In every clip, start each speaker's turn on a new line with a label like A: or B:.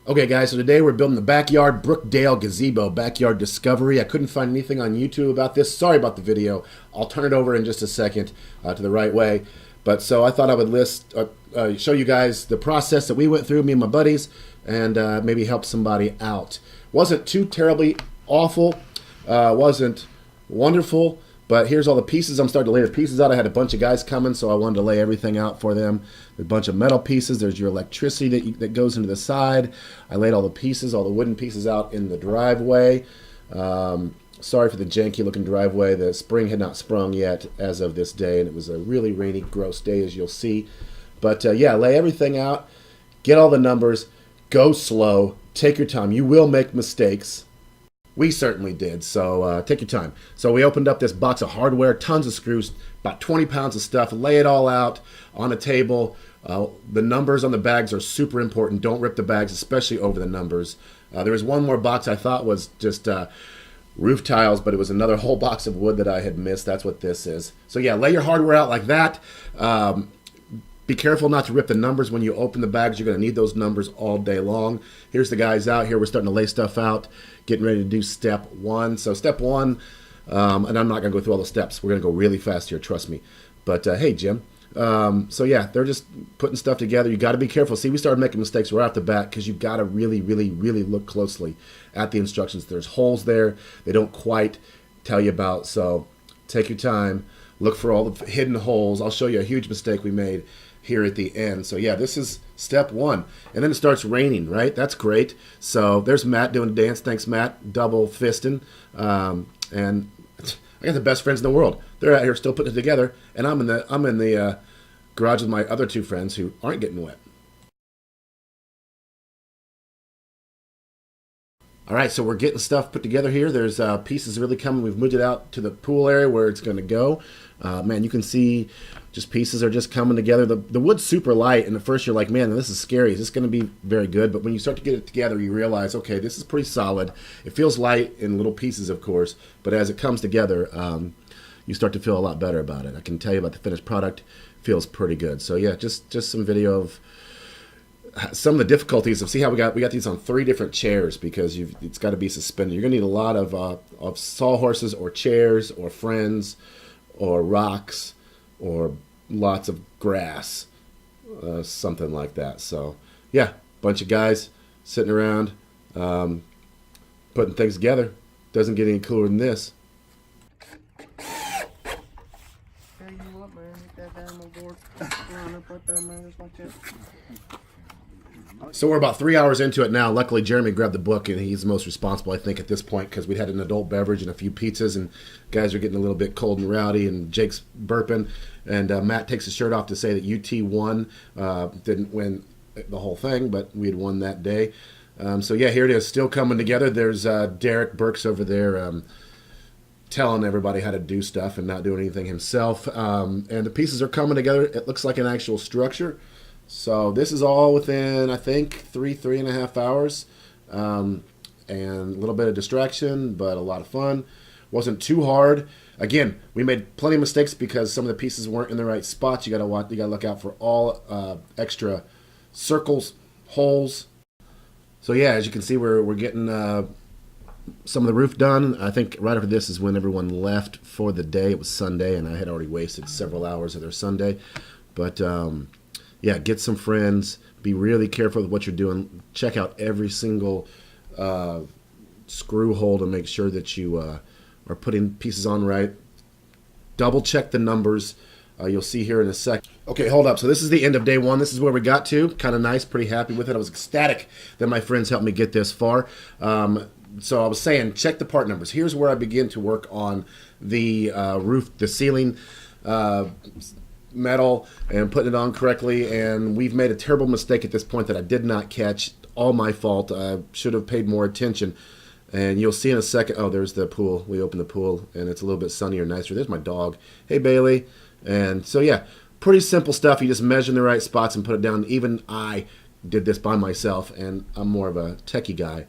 A: Okay, guys, so today we're building the backyard Brookdale Gazebo, backyard discovery. I couldn't find anything on YouTube about this. Sorry about the video. I'll turn it over in just a second to the right way. But so I thought I would show you guys the process that we went through, me and my buddies, and maybe help somebody out. Wasn't too terribly awful, wasn't wonderful, but here's all the pieces. I'm starting to lay the pieces out. I had a bunch of guys coming, so I wanted to lay everything out for them. A bunch of metal pieces. There's your electricity that goes into the side. I laid all the pieces, all the wooden pieces out in the driveway. Sorry for the janky looking driveway. The spring had not sprung yet as of this day, and it was a really rainy, gross day, as you'll see. But yeah, lay everything out, get all the numbers, go slow, take your time. You will make mistakes. We certainly did, so take your time. So we opened up this box of hardware, tons of screws, about 20 pounds of stuff, lay it all out on a table. The numbers on the bags are super important. Don't rip the bags, especially over the numbers. There was one more box I thought was just roof tiles, but it was another whole box of wood that I had missed. That's what this is. So yeah, lay your hardware out like that. Be careful not to rip the numbers when you open the bags. You're going to need those numbers all day long. Here's the guys out here. We're starting to lay stuff out, getting ready to do step one. So step one, and I'm not going to go through all the steps. We're going to go really fast here, trust me. But hey, Jim. So yeah, they're just putting stuff together. You got to be careful. See, we started making mistakes right off the bat because you've got to really, really, really look closely at the instructions. There's holes there they don't quite tell you about. So take your time. Look for all the hidden holes. I'll show you a huge mistake we made here at the end. So yeah, this is step one. And then it starts raining, right? That's great. So there's Matt doing a dance. Thanks, Matt. Double fisting. And I got the best friends in the world. They're out here still putting it together, and I'm in the garage with my other two friends who aren't getting wet. All right, so we're getting stuff put together here. There's pieces really coming. We've moved it out to the pool area where it's going to go. Man, you can see just pieces are just coming together. The wood's super light, and at first you're like, man, this is scary. Is this going to be very good? But when you start to get it together, you realize, okay, this is pretty solid. It feels light in little pieces, of course, but as it comes together, you start to feel a lot better about it. I can tell you about the finished product. Feels pretty good. So yeah, just some video of some of the difficulties of see how we got these on 3 different chairs because it's got to be suspended. You're gonna need a lot of sawhorses or chairs or friends or rocks or lots of grass, something like that. So yeah, bunch of guys sitting around putting things together. Doesn't get any cooler than this. So we're about 3 hours into it now. Luckily, Jeremy grabbed the book, and he's the most responsible, I think, at this point, because we had an adult beverage and a few pizzas, and guys are getting a little bit cold and rowdy, and Jake's burping, and Matt takes his shirt off to say that UT won. Didn't win the whole thing, but we had won that day. So yeah, here it is, still coming together. There's Derek Burks over there telling everybody how to do stuff and not doing anything himself. And the pieces are coming together. It looks like an actual structure. So this is all within, I think, 3.5 hours. And a little bit of distraction, but a lot of fun. Wasn't too hard. Again, we made plenty of mistakes because some of the pieces weren't in the right spots. You gotta look out for all extra circles, holes. So yeah, as you can see, we're getting some of the roof done. I think right after this is when everyone left for the day. It was Sunday, and I had already wasted several hours of their Sunday. But yeah, get some friends. Be really careful with what you're doing. Check out every single screw hole to make sure that you are putting pieces on right. Double check the numbers. You'll see here in a sec. Okay, hold up. So this is the end of day one. This is where we got to. Kind of nice, pretty happy with it. I was ecstatic that my friends helped me get this far. So I was saying, check the part numbers. Here's where I begin to work on the roof, the ceiling metal, and putting it on correctly. And we've made a terrible mistake at this point that I did not catch. All my fault. I should have paid more attention. And you'll see in a second. Oh, there's the pool. We opened the pool, and it's a little bit sunnier, nicer. There's my dog. Hey, Bailey. And so, yeah, pretty simple stuff. You just measure in the right spots and put it down. Even I did this by myself, and I'm more of a techie guy.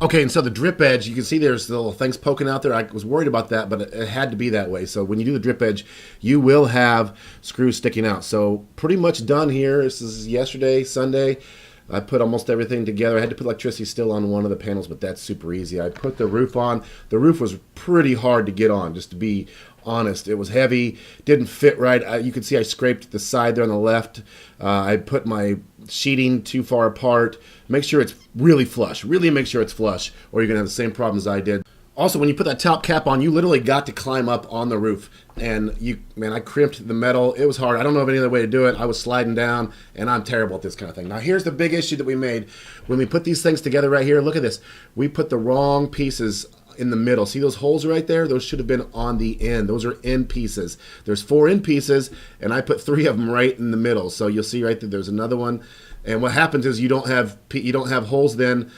A: Okay, and so the drip edge, you can see there's the little things poking out there. I was worried about that, but it had to be that way. So when you do the drip edge, you will have screws sticking out. So pretty much done here. This is yesterday, Sunday. I put almost everything together. I had to put electricity still on one of the panels, but that's super easy. I put the roof on. The roof was pretty hard to get on, just to be honest. It was heavy, didn't fit right. You can see I scraped the side there on the left. I put my sheeting too far apart. Make sure it's really flush. Really make sure it's flush, or you're going to have the same problems I did. Also, when you put that top cap on, you literally got to climb up on the roof. And man, I crimped the metal. It was hard. I don't know of any other way to do it. I was sliding down, and I'm terrible at this kind of thing. Now, here's the big issue that we made. When we put these things together right here, look at this. We put the wrong pieces in the middle. See those holes right there? Those should have been on the end. Those are end pieces. There's 4 end pieces, and I put 3 of them right in the middle. So you'll see right there, there's another one. And what happens is you don't have holes then.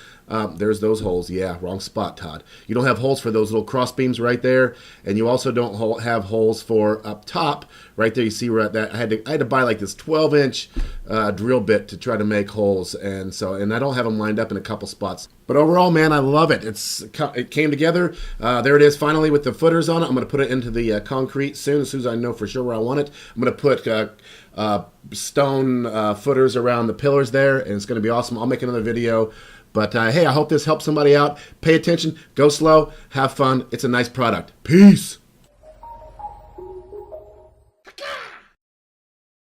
A: There's those holes. Yeah, wrong spot, Todd. You don't have holes for those little cross beams right there, and you also don't have holes for up top right there. You see where that I had to buy like this 12-inch drill bit to try to make holes, and I don't have them lined up in a couple spots. But overall, man, I love it. It came together. There it is, finally, with the footers on it. I'm going to put it into the concrete soon as I know for sure where I want it. I'm going to put stone footers around the pillars there, and it's going to be awesome. I'll make another video. But hey, I hope this helps somebody out. Pay attention, go slow, have fun. It's a nice product. Peace.